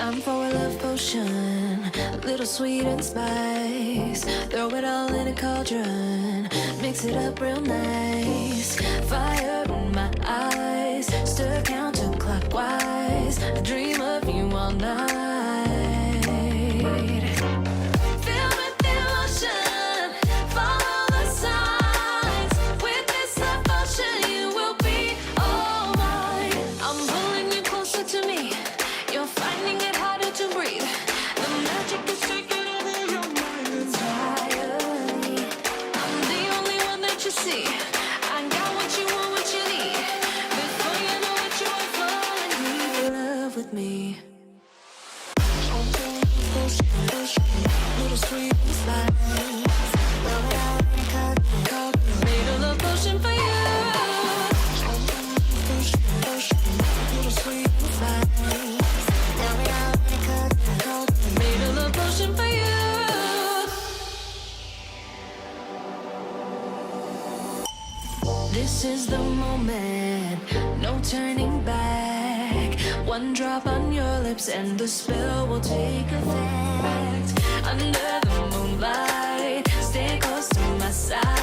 I'm for a love potion, a little sweet and spice. Throw it all in a cauldron, mix it up real nice. Fire in my eyes, stir counterclockwise. I dream of you all night. Filled with emotion, follow the signs. With this love potion, you will be all mine. I'm pulling you closer to me. You're finding it harder to breathe. The magic is taking over your mind entirely. I'm the only one that you see. I got what you want, what you need. Before you know it, you are falling deep in love with me. Little sweet spice. Made a love potion for you. Little sweet spice. Made a love potion for you. This is the moment, no turning back. One drop on your lips and the spell will take effect. Under the moonlight, stay close to my side.